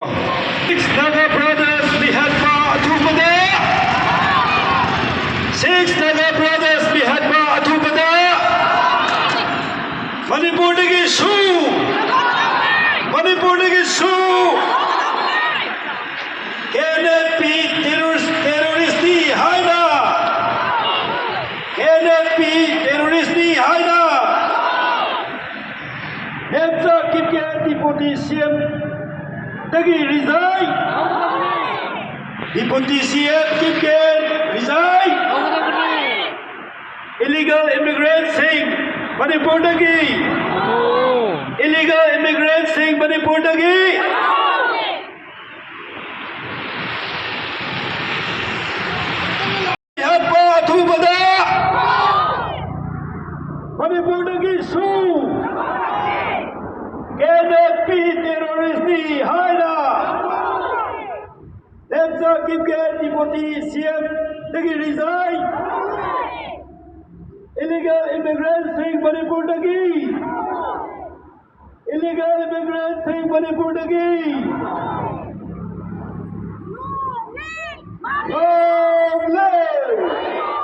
Six Naga brothers Mahatma Apunba. Six Naga brothers Mahatma Apunba. Manipuri Su. Manipuri Su. Cannot be terrorist Haida. Cannot be terrorist Haida. Nemza Kipke Deputation. Tagi resign. Deputy CM Kipken resign. Illegal immigrants saying Manipur Dagi. Illegal immigrants saying Manipur Dagi. Mahatma Apunba. Manipur Dagi Su. Cannot be terrorist Haida. Nemza Kipken Deputy CM Dagi resign. Illegal immigrants saying Manipur Dagi. Illegal immigrants saying Manipur Dagi. Long live!